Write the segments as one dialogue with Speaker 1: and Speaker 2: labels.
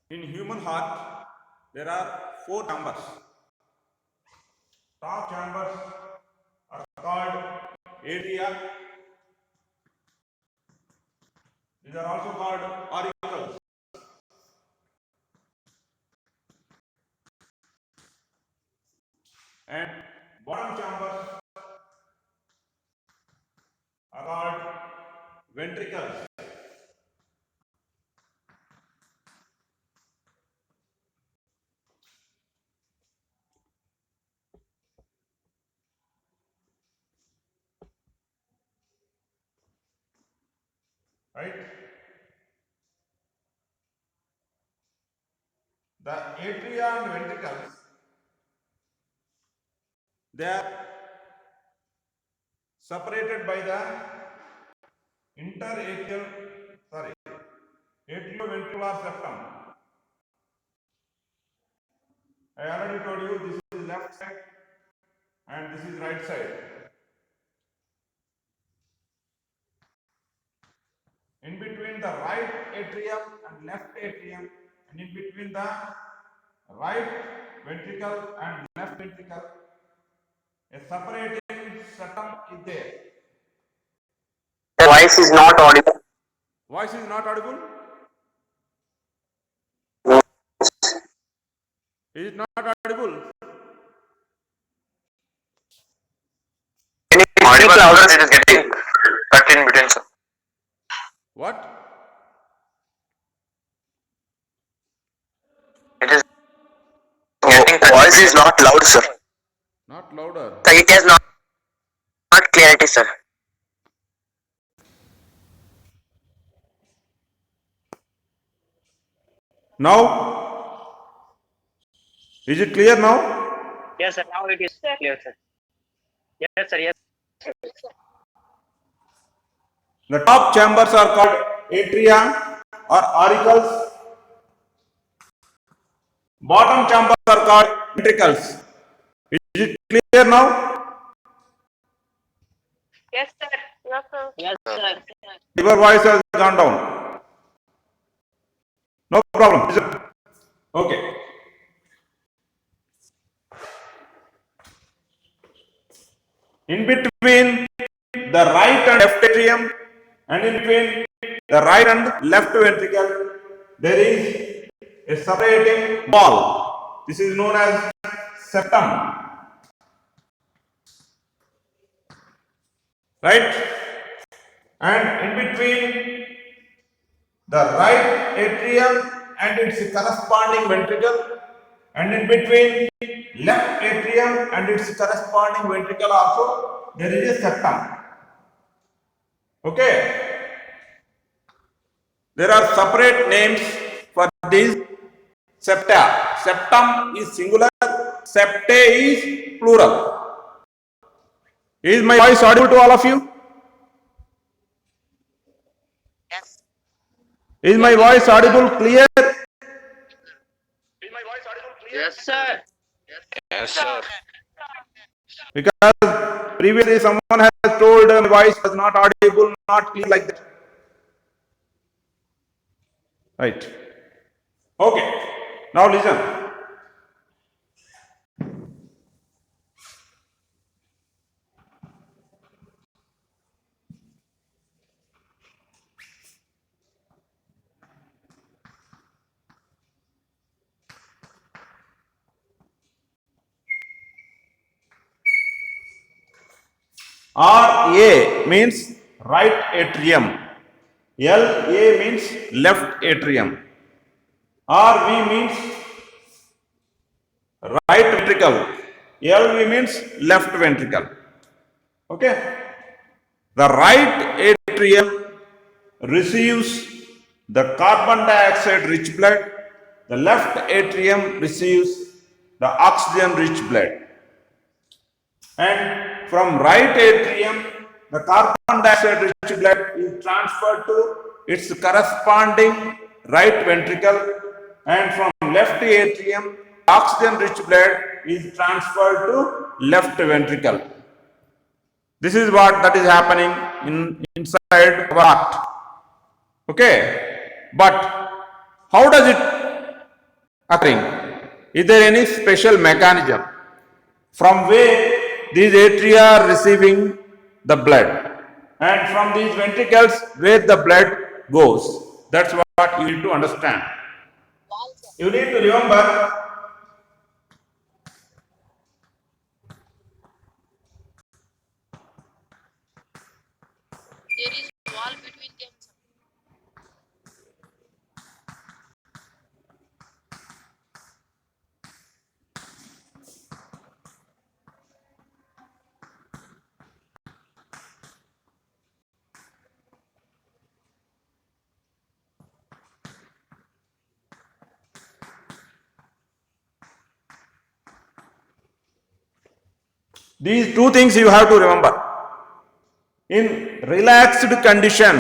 Speaker 1: In human heart, there are 4 chambers. Top chambers are called atria. These are also called auricles. And bottom chambers are called ventricles. Right? The atria and ventricles, they are separated by the atrioventricular septum. I already told you this is left side and this is right side. In between the right atrium and left atrium, and in between the right ventricle and left ventricle, a separating septum is there.
Speaker 2: Voice is not audible.
Speaker 1: Voice is not audible? Is it not audible?
Speaker 2: Can you speak louder? It is getting cut in between, sir.
Speaker 1: What?
Speaker 2: It is getting cut. Voice is not loud, sir.
Speaker 1: Not louder.
Speaker 2: So it has not clarity, sir.
Speaker 1: Now, is it clear now?
Speaker 3: Yes, sir. Now it is clear, sir. Yes, sir. Yes.
Speaker 1: The top chambers are called atria or auricles. Bottom chambers are called ventricles. Is it clear now?
Speaker 4: Yes, sir. Yes, sir.
Speaker 3: Yes, sir.
Speaker 1: Your voice has gone down. No problem. Listen. Okay. In between the right and left atrium and in between the right and left ventricle, there is a separating wall. This is known as septum. Right? And in between the right atrium and its corresponding ventricle, and in between left atrium and its corresponding ventricle also, there is a septum. Okay? There are separate names for these septa. Septum is singular, septae is plural. Is my voice audible to all of you?
Speaker 2: Yes.
Speaker 1: Is my voice audible clear?
Speaker 3: Yes, sir.
Speaker 2: Yes, sir.
Speaker 1: Because previously someone has told my voice was not audible, not clear like that. Right. Okay. Now listen. RA means right atrium. LA means left atrium. RV means right ventricle. LV means left ventricle. Okay. The right atrium receives the carbon dioxide rich blood. The left atrium receives the oxygen rich blood. And from right atrium, the carbon dioxide rich blood is transferred to its corresponding right ventricle, and from left atrium, oxygen rich blood is transferred to left ventricle. This is what that is happening inside our heart. Okay, but how does it occurring? Is there any special mechanism from where these atria are receiving the blood and from these ventricles where the blood goes? That's what you need to understand. You need to remember
Speaker 4: there is wall between them.
Speaker 1: these two things you have to remember. In relaxed condition,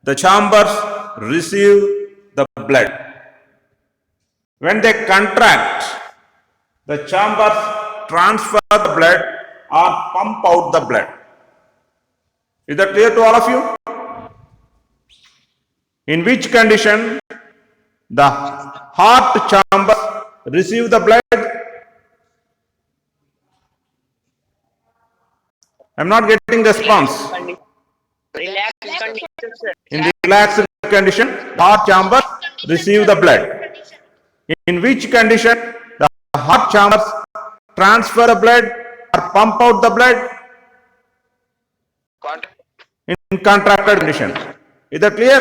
Speaker 1: the chambers receive the blood. When they contract, the chambers transfer the blood or pump out the blood. Is that clear to all of you? In which condition the heart chamber receive the blood? I am not getting the response.
Speaker 3: Relaxed condition, sir.
Speaker 1: In relaxed condition, heart chamber receive the blood. In which condition the heart chambers transfer the blood or pump out the blood? In contracted condition. Is that clear?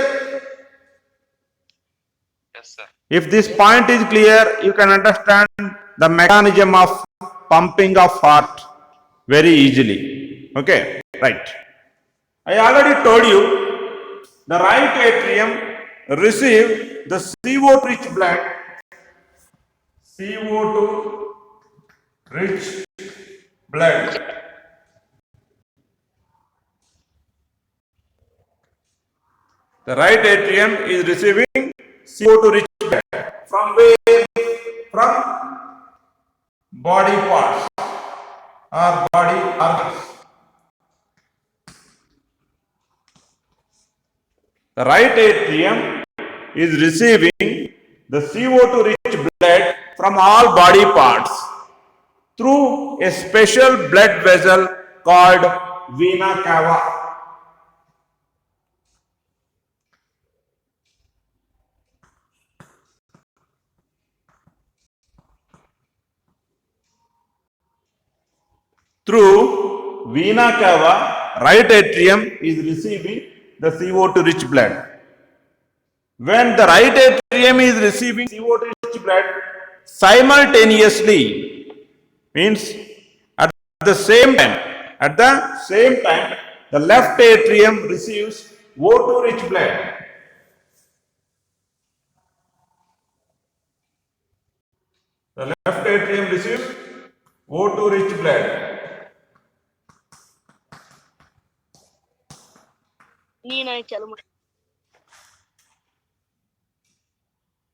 Speaker 2: Yes, sir.
Speaker 1: If this point is clear, you can understand the mechanism of pumping of heart very easily. Okay, right. I already told you the right atrium receive the CO2 rich blood, CO2 rich blood. The right atrium is receiving CO2 rich blood. From where? From body parts or body organs. The right atrium is receiving the CO2 rich blood from all body parts through a special blood vessel called vena cava. Through vena cava, right atrium is receiving the CO2 rich blood. When the right atrium is receiving CO2 rich blood, simultaneously means at the same time, the left atrium receives O2 rich blood. The left atrium receives O2 rich blood.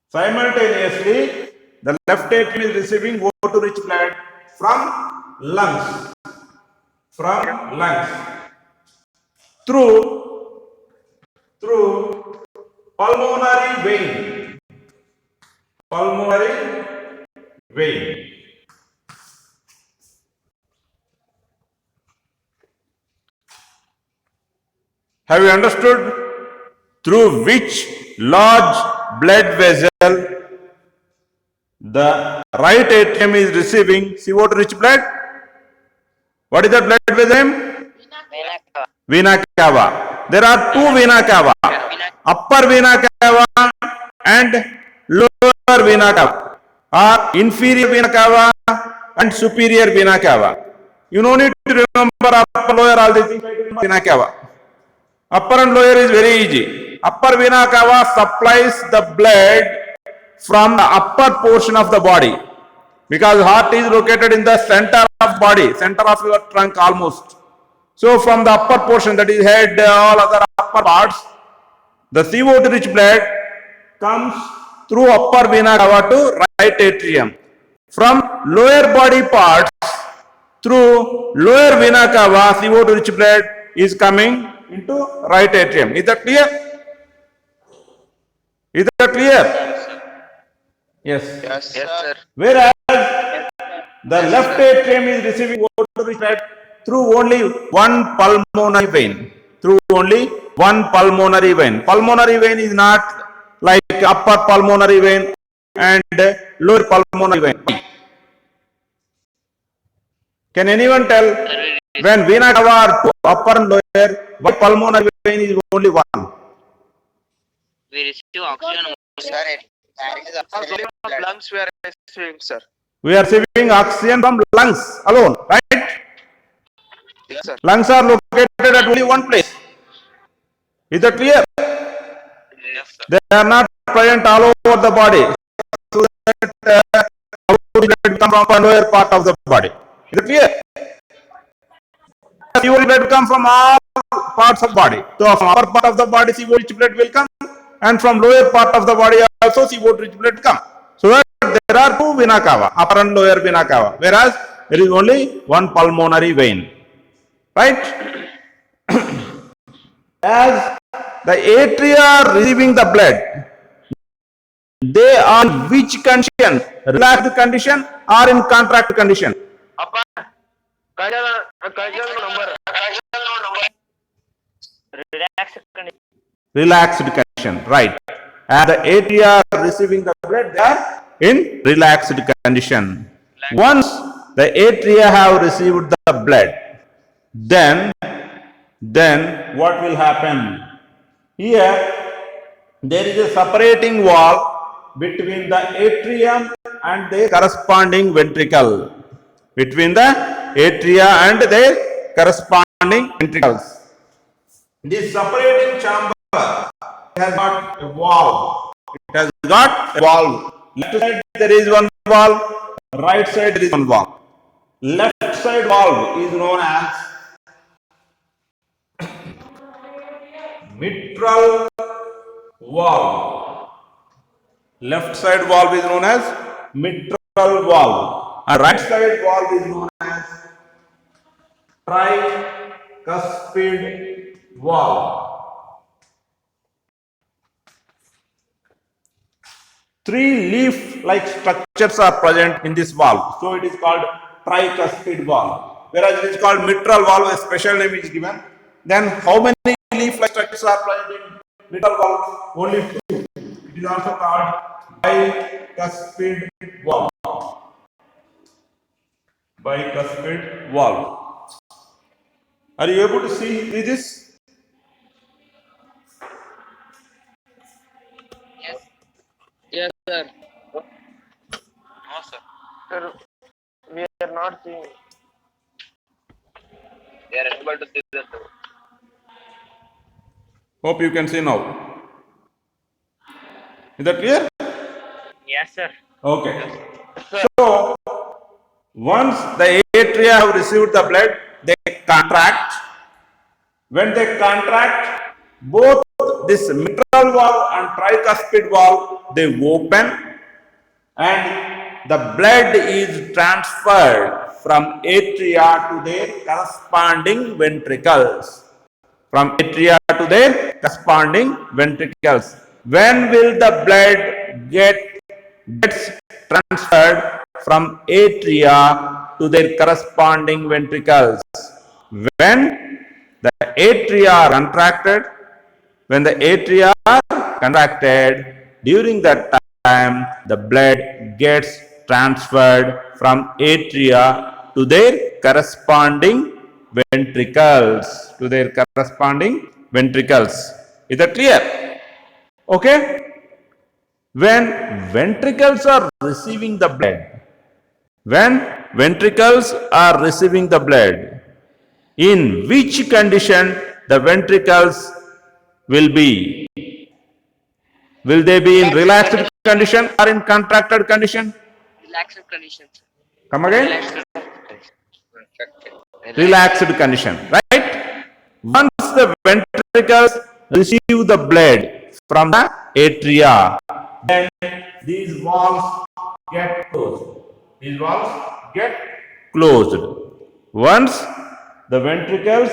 Speaker 1: Simultaneously, the left atrium is receiving O2 rich blood from lungs, through pulmonary vein, Have you understood? Through which large blood vessel the right atrium is receiving CO2 rich blood? What is that blood vessel? Vena cava. There are two vena cava, upper vena cava and lower vena cava, or inferior vena cava and superior vena cava. You no need to remember upper, lower, all these things. Vena cava. Upper and lower is very easy. Upper vena cava supplies the blood from the upper portion of the body, because heart is located in the center of body, center of your trunk almost. So from the upper portion, that is head, all other upper parts, the CO2 rich blood comes through upper vena cava to right atrium. From lower body parts, through lower vena cava, CO2 rich blood is coming into right atrium. Is that clear? Is that clear? Yes.
Speaker 2: Yes, sir.
Speaker 1: Whereas the left atrium is receiving water blood through only one pulmonary vein. Through only one pulmonary vein. Pulmonary vein is not like upper pulmonary vein and lower pulmonary vein. Can anyone tell when vena cava are two, upper and lower, why pulmonary vein is only one?
Speaker 4: We receive oxygen.
Speaker 2: Sir, it is oxygen lungs we are receiving, sir.
Speaker 1: We are receiving oxygen from lungs alone, right?
Speaker 2: Yes, sir.
Speaker 1: Lungs are located at only one place. Is that clear?
Speaker 2: Yes, sir.
Speaker 1: They are not present all over the body. So that how would blood come from the lower part of the body? Is it clear? Seaward blood come from all parts of body. So from upper part of the body, seaward blood will come, and from lower part of the body also seaward blood come. So that there are two vena cava, upper and lower vena cava, whereas there is only one pulmonary vein, right? As the atria are receiving the blood, they are in which condition? Relaxed condition or in contract condition?
Speaker 3: Relaxed condition.
Speaker 1: Relaxed condition, right? As the atria are receiving the blood, they are in relaxed condition. Once the atria have received the blood, then what will happen? Here, there is a separating wall between the atrium and the corresponding ventricle. Between the atria and their corresponding ventricles. This separating chamber has got a valve. It has got a valve. Left side there is one valve, right side there is one valve. Left side valve is known as mitral valve. Left side valve is known as mitral valve. And right side valve is known as tricuspid valve. Three leaf-like structures are present in this valve, so it is called tricuspid valve. Whereas it is called mitral valve, a special name is given. Then how many leaf-like structures are present in mitral valve? Only two. It is also called bicuspid valve. Bicuspid valve. Are you able to see this?
Speaker 3: Yes, sir.
Speaker 2: No, sir. Sir, we are not seeing. We are unable to see that.
Speaker 1: Hope you can see now. Is that clear?
Speaker 3: Yes, sir.
Speaker 1: Okay. So, once the atria have received the blood, they contract. When they contract, both this mitral valve and tricuspid valve, they open and the blood is transferred from atria to their corresponding ventricles. From atria to their corresponding ventricles. When will the blood gets transferred from atria to their corresponding ventricles? When the atria are contracted, when the atria are contracted, during that time the blood gets transferred from atria to their corresponding ventricles. To their corresponding ventricles. Is that clear? Okay? When ventricles are receiving the blood, in which condition the ventricles will be? Will they be in relaxed condition or in contracted condition?
Speaker 4: Relaxed conditions.
Speaker 1: Come again? Relaxed condition, right? Once the ventricles receive the blood from the atria, then these valves get closed. These valves get closed. Once the ventricles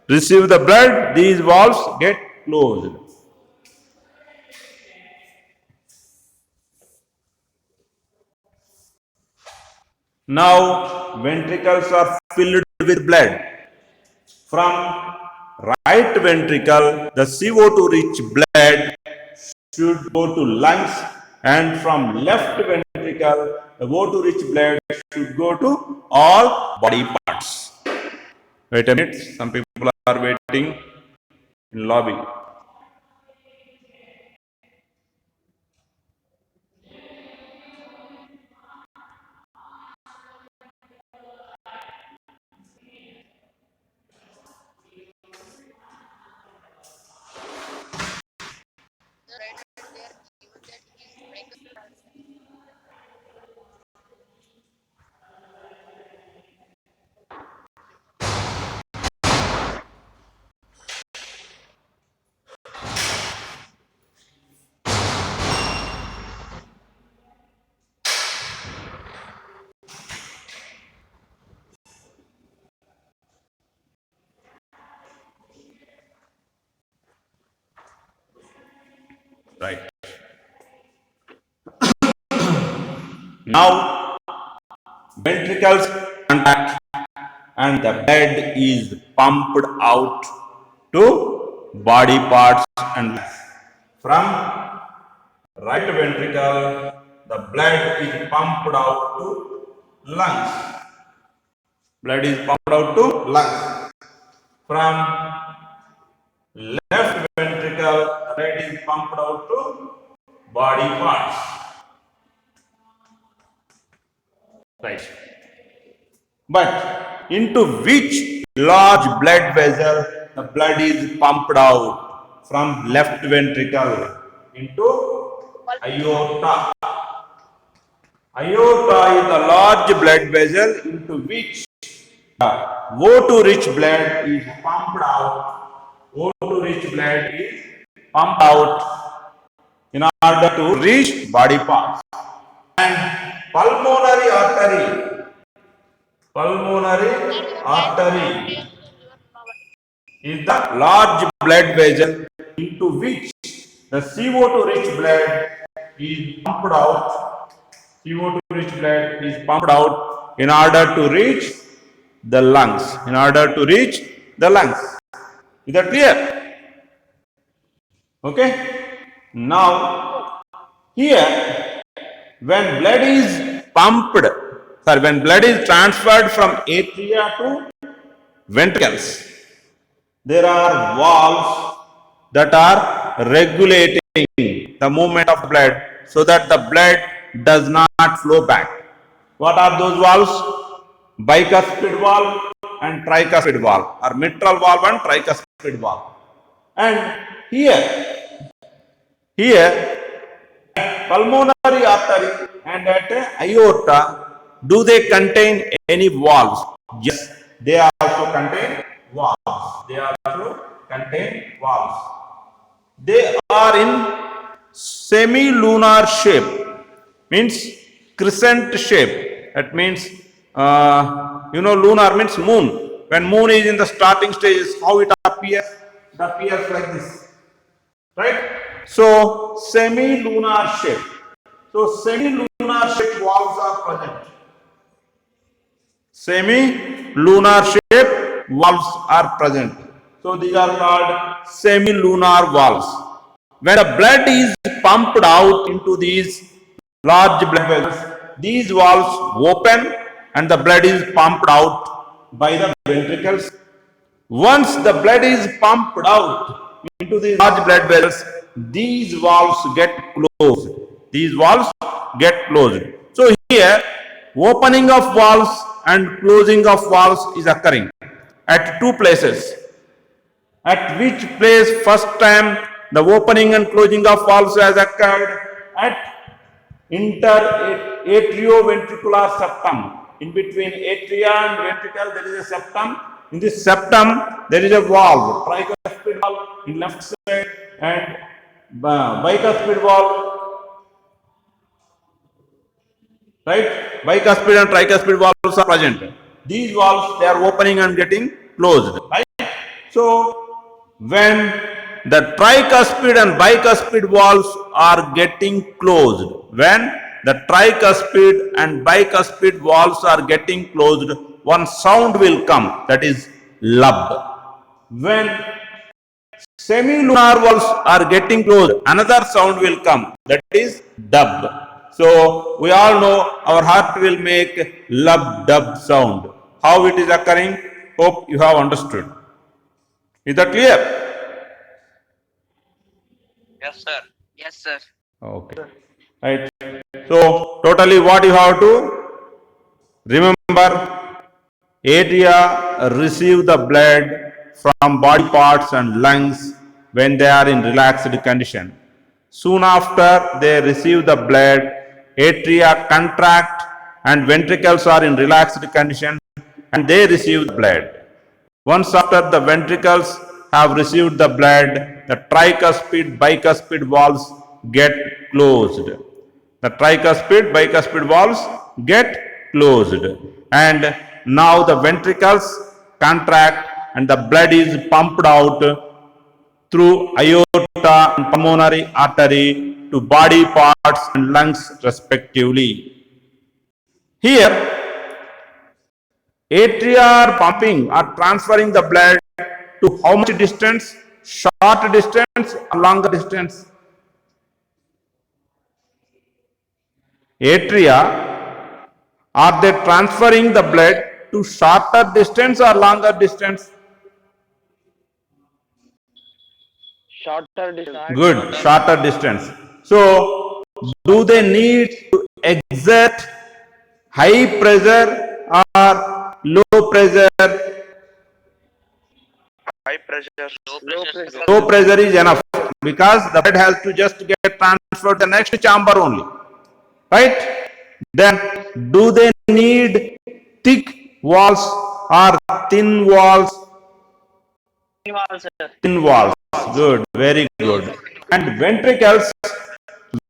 Speaker 1: receive the blood, these valves get closed. Now ventricles are filled with blood. From right ventricle, the CO2 rich blood should go to lungs, and from left ventricle, the O2 rich blood should go to all body parts. Wait a minute, some people are waiting in lobby. Right. Now ventricles contract and the blood is pumped out to body parts and lungs. From right ventricle, the blood is pumped out to lungs. Blood is pumped out to lungs. From left ventricle, the blood is pumped out to body parts. Right. But into which large blood vessel the blood is pumped out? From left ventricle into aorta. Aorta is a large blood vessel into which the O2 rich blood is pumped out. O2 rich blood is pumped out in order to reach body parts. And pulmonary artery is the large blood vessel into which the CO2 rich blood is pumped out. CO2 rich blood is pumped out in order to reach the lungs. In order to reach the lungs. Is that clear? Okay. Now, here, when blood is when blood is transferred from atria to ventricles, there are valves that are regulating the movement of blood so that the blood does not flow back. What are those valves? Bicuspid valve and tricuspid valve, or mitral valve and tricuspid valve. And here pulmonary artery and at aorta, do they contain any valves? Yes, they also contain valves. They are in semi-lunar shape, means crescent shape. That means, lunar means moon. When moon is in the starting stages, how it appears? It appears like this, right? So, semi-lunar shape. So, semi-lunar shape valves are present. Semi-lunar shape valves are present. So, these are called semi-lunar valves. When the blood is pumped out into these large blood vessels, these valves open and the blood is pumped out by the ventricles. Once the blood is pumped out into these large blood vessels, these valves get closed. So here, opening of valves and closing of valves is occurring at two places. At which place first time the opening and closing of valves has occurred? At interatrioventricular septum. In between atria and ventricle there is a septum. In this septum there is a valve, tricuspid valve in left side and bicuspid valve. Right? Bicuspid and tricuspid valves are present. These valves, they are opening and getting closed. Right? So, when the tricuspid and bicuspid valves are getting closed, when the tricuspid and bicuspid valves are getting closed, one sound will come, that is lub. When semilunar valves are getting closed, another sound will come, that is dub. So we all know our heart will make lub dub sound. How it is occurring? Hope you have understood. Is that clear?
Speaker 2: Yes, sir.
Speaker 4: Yes, sir.
Speaker 1: Okay. Right. So totally what you have to remember, atria receive the blood from body parts and lungs when they are in relaxed condition. Soon after they receive the blood, atria contract and ventricles are in relaxed condition and they receive the blood. Once after the ventricles have received the blood, the tricuspid, bicuspid valves get closed. The tricuspid, bicuspid valves get closed. And now the ventricles contract and the blood is pumped out through aorta and pulmonary artery to body parts and lungs respectively. Here, atria are pumping or transferring the blood to how much distance? Short distance or longer distance? Atria, are they transferring the blood to shorter distance or longer distance?
Speaker 3: Shorter distance.
Speaker 1: Good, shorter distance. So, do they need to exert high pressure or low pressure?
Speaker 2: High pressure.
Speaker 4: Low pressure.
Speaker 1: Low pressure is enough because the blood has to just get transferred to the next chamber only. Right? Then, do they need thick walls or thin walls? Thin walls. Good, very good. And ventricles,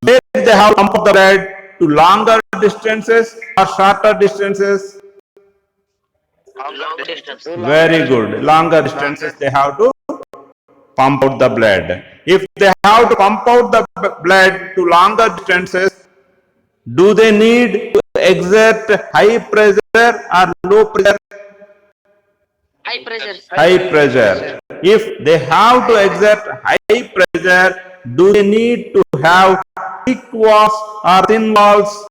Speaker 1: where they have pump the blood to longer distances or shorter distances?
Speaker 2: Longer distance.
Speaker 1: Very good. Longer distances they have to pump out the blood. If they have to pump out the blood to longer distances, do they need to exert high pressure or low pressure?
Speaker 4: High pressure.
Speaker 1: High pressure. If they have to exert high pressure, do they need to have thick walls or thin walls?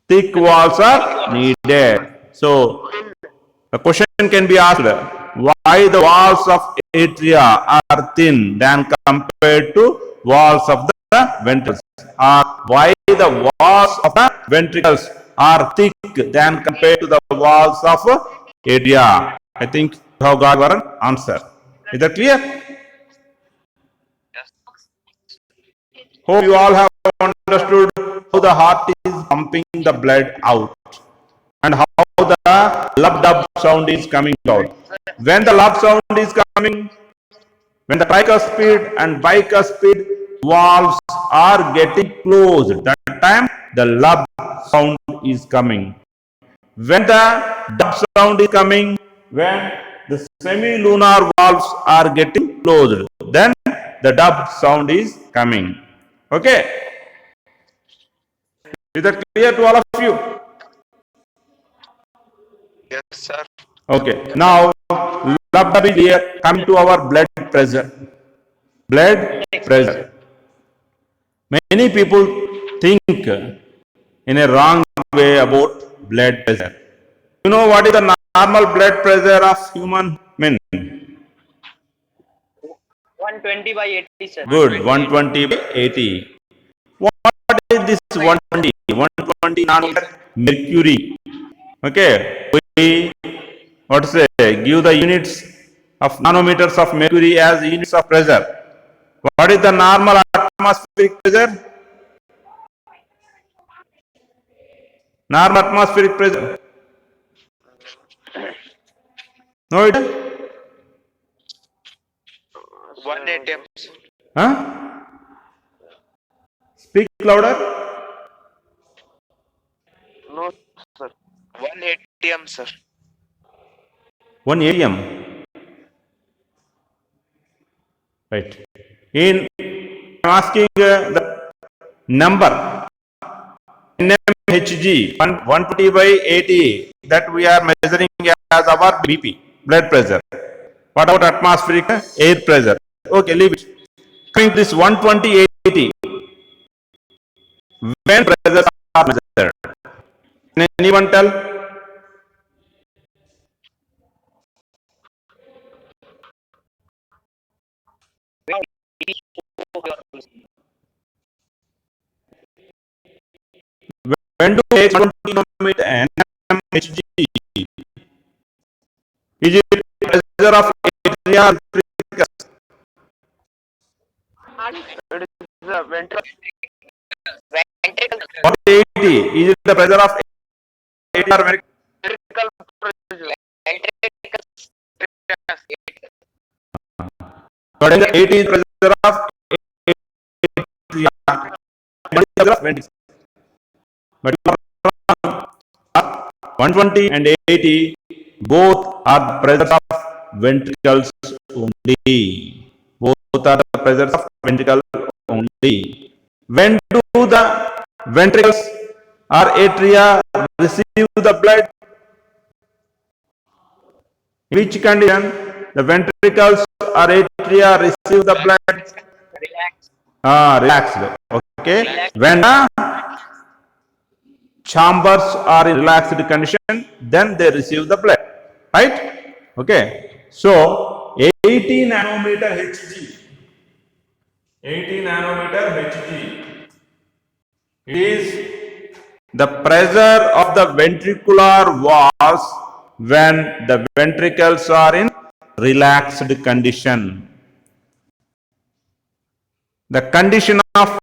Speaker 1: Thick walls are needed. So, the question can be asked, why the walls of atria are thin than compared to walls of the ventricles? Or why the walls of the ventricles are thick than compared to the walls of atria? I think you have got your answer. Is that clear? Hope you all have understood how the heart is pumping the blood out and how the lub dub sound is coming out. When the lub sound is coming, when the tricuspid and bicuspid valves are getting closed, that time the lub sound is coming. When the dub sound is coming, when the semilunar valves are getting closed, then the dub sound is coming. Okay? Is that clear to all of you?
Speaker 2: Yes, sir.
Speaker 1: Okay. Now, lub dub is here. Come to our blood pressure. Blood pressure. Many people think in a wrong way about blood pressure. You know what is the normal blood pressure of human men?
Speaker 3: 120 by 80, sir.
Speaker 1: Good, 120 by 80. What is this 120? 120 nanometer mercury. Okay, we what to say? Give the units of nanometers of mercury as units of pressure. What is the normal atmospheric pressure? Normal atmospheric pressure. No, it is?
Speaker 2: 180
Speaker 1: Huh? Speak louder.
Speaker 2: No, sir. 180 m, sir.
Speaker 1: 1 AM. Right. I'm asking the number NMHG 120 by 80 that we are measuring as our BP, blood pressure. What about atmospheric air pressure? Okay, leave it. Coming to this 120/80, when pressures are measured? Can anyone tell? When do we take 120 nanometer NMHG? Is it pressure of atria?
Speaker 2: It is the
Speaker 4: Ventricle.
Speaker 1: What is 80? Is it the pressure of atria or
Speaker 2: ventricle pressure.
Speaker 4: Ventricle.
Speaker 1: But in the 80 is pressure of atria. What is the pressure of ventricle? But 120 and 80 both are the pressures of ventricles only. Both are the pressures of ventricle only. When do the ventricles or atria receive the blood? In which condition the ventricles or atria receive the blood?
Speaker 3: Relax.
Speaker 1: Relaxed. Okay. When the chambers are in relaxed condition, then they receive the blood. Right? Okay. So 80 nanometer Hg. 80 nanometer Hg is the pressure of the ventricular walls when the ventricles are in relaxed condition. The condition of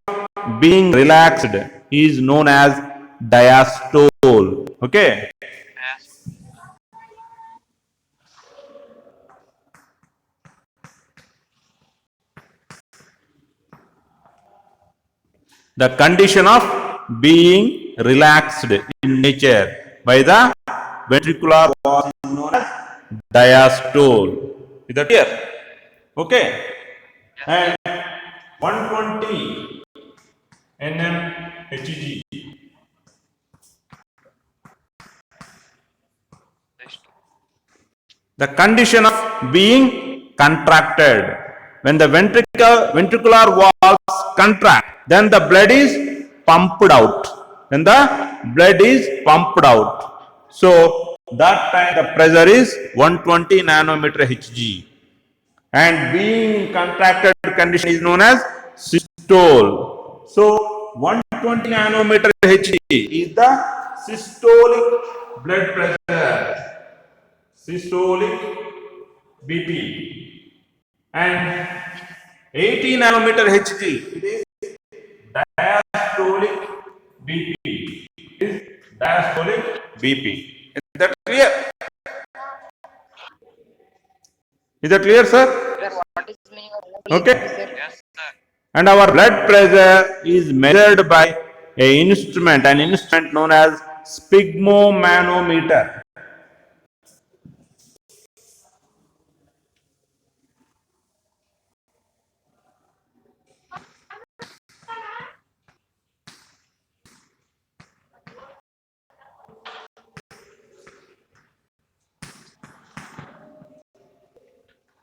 Speaker 1: being relaxed is known as diastole. Okay. The condition of being relaxed in nature by the ventricular wall is known as diastole. Is that clear? Okay. And 120 nmHg. The condition of being contracted. When the ventricular walls contract, then the blood is pumped out. Then the blood is pumped out. So that time the pressure is 120 nanometer Hg. And being in contracted condition is known as systole. So 120 nanometer Hg is the systolic blood pressure. Systolic BP. And 80 nanometer Hg, it is diastolic BP. It is diastolic BP. Is that clear? Is that clear, sir?
Speaker 4: Sir, what is meaning of
Speaker 1: Okay.
Speaker 4: Yes, sir.
Speaker 1: And our blood pressure is measured by an instrument known as sphygmomanometer.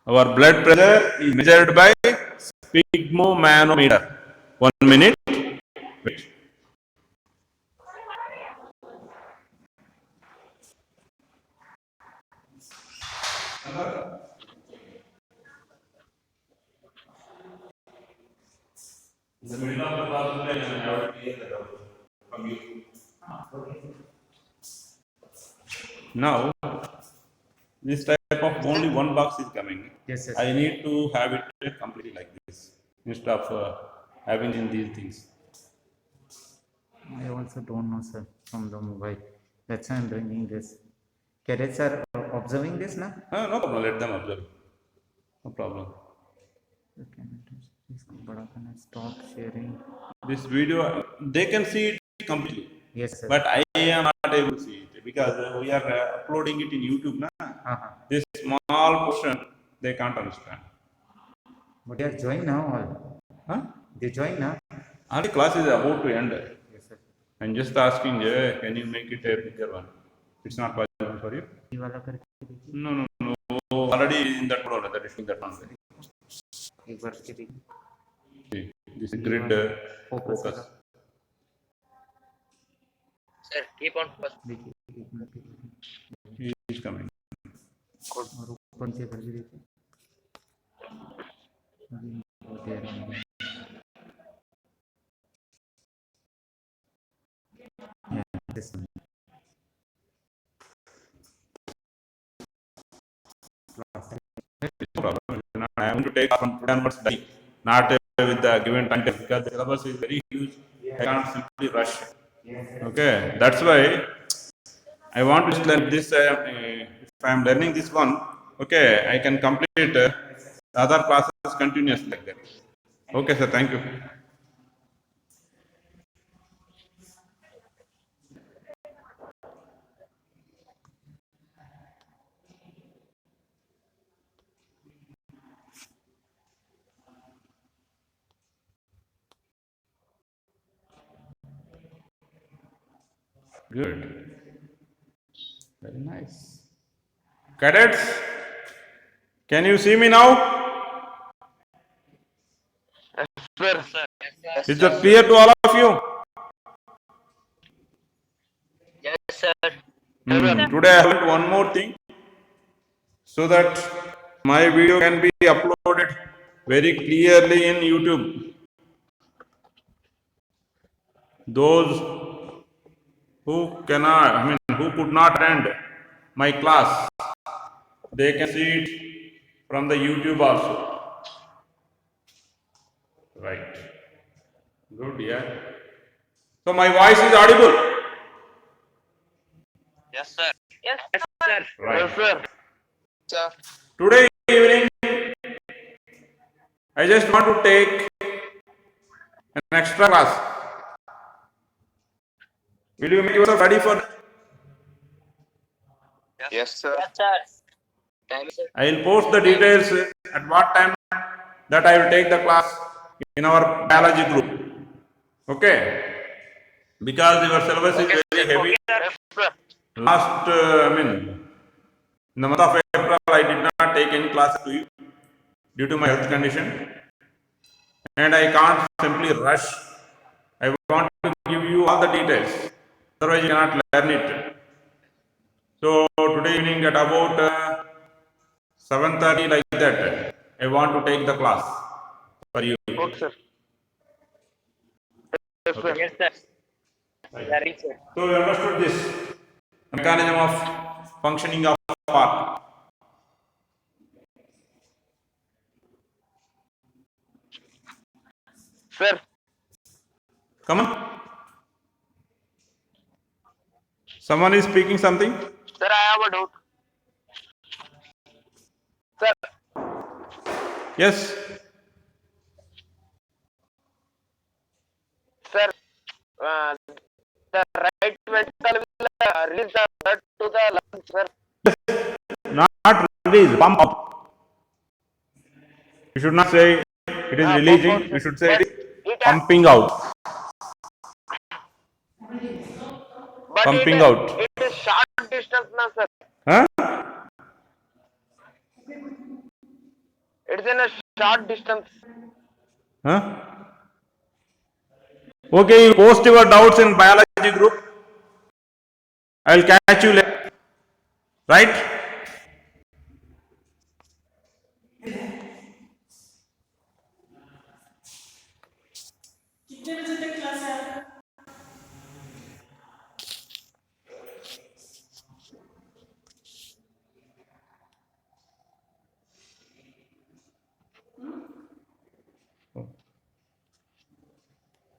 Speaker 1: Our blood pressure is measured by sphygmomanometer. 1 minute. Wait. In the middle of the problem, I have to clear that out from you. Now, this type of only one box is coming.
Speaker 5: Yes, yes.
Speaker 1: I need to have it completely like this instead of having in these things.
Speaker 5: I also don't know, sir, from the mobile. That's why I'm bringing this. Cadets are observing this now?
Speaker 1: No problem. Let them observe. No problem.
Speaker 5: Okay, but I can stop sharing.
Speaker 1: This video, they can see it completely.
Speaker 5: Yes, sir.
Speaker 1: But I am not able to see it because we are uploading it in YouTube. This small portion, they can't understand.
Speaker 5: But they are joined now all.
Speaker 1: Huh?
Speaker 5: They join now.
Speaker 1: Already class is about to end.
Speaker 5: Yes, sir.
Speaker 1: I'm just asking, can you make it a bigger one? It's not possible for you?
Speaker 5: ये वाला करके देखिए,
Speaker 1: No, no, no. Already in that role, that is in that one.
Speaker 5: एक बार के देखिए,
Speaker 1: See, this is grid
Speaker 5: focus
Speaker 1: focus.
Speaker 5: वाला,
Speaker 3: Sir, keep on focus.
Speaker 5: देखिए, एक मिनट के देखिए,
Speaker 1: He is coming.
Speaker 5: और ऊपर नीचे करके देखिए, अभी बहुत देर हो गई। Yeah, this one.
Speaker 1: No problem. I am to take from today onwards, not with the given time because the syllabus is very huge. I can't simply rush. Okay, that's why I want to learn this. If I am learning this one, okay, I can complete other classes continuously like that. Okay, sir. Thank you. Good. Very nice. Cadets, can you see me now?
Speaker 2: Sir.
Speaker 1: Is that clear to all of you?
Speaker 3: Yes, sir.
Speaker 1: Today I learned one more thing so that my video can be uploaded very clearly in YouTube. Those who cannot, who could not attend my class, they can see it from the YouTube also. Right. Good, yeah. So my voice is audible.
Speaker 4: Yes, sir.
Speaker 3: Yes, sir.
Speaker 1: Right.
Speaker 2: Sir.
Speaker 4: Sir.
Speaker 1: Today evening, I just want to take an extra class. Will you make yourself ready for that?
Speaker 2: Yes, sir.
Speaker 3: Yes, sir. Time is, sir.
Speaker 1: I will post the details at what time that I will take the class in our biology group. Okay? Because your syllabus is very heavy.
Speaker 2: Yes, sir.
Speaker 1: Last, in the month of April, I did not take any class to you due to my health condition. And I can't simply rush. I want to give you all the details. Otherwise, you cannot learn it. So, today evening at about 7:30 like that, I want to take the class for you.
Speaker 2: Okay, sir. Yes, sir.
Speaker 3: Yes, sir. Very sir.
Speaker 1: So, you understood this mechanism of functioning of part.
Speaker 2: Sir.
Speaker 1: Come on. Someone is speaking something?
Speaker 2: Sir, I have a doubt. Sir.
Speaker 1: Yes.
Speaker 2: Sir. The right ventricle will release the blood to the lungs, sir.
Speaker 1: Not release, pump up. You should not say it is releasing, you should say it is pumping out.
Speaker 2: But
Speaker 1: Pumping
Speaker 2: it,
Speaker 1: out.
Speaker 2: It is short distance now, sir.
Speaker 1: Huh?
Speaker 2: It's in a short distance.
Speaker 1: Huh? Okay, you post your doubts in biology group. I will catch you later. Right?
Speaker 6: कितने बजे तक class है आपका?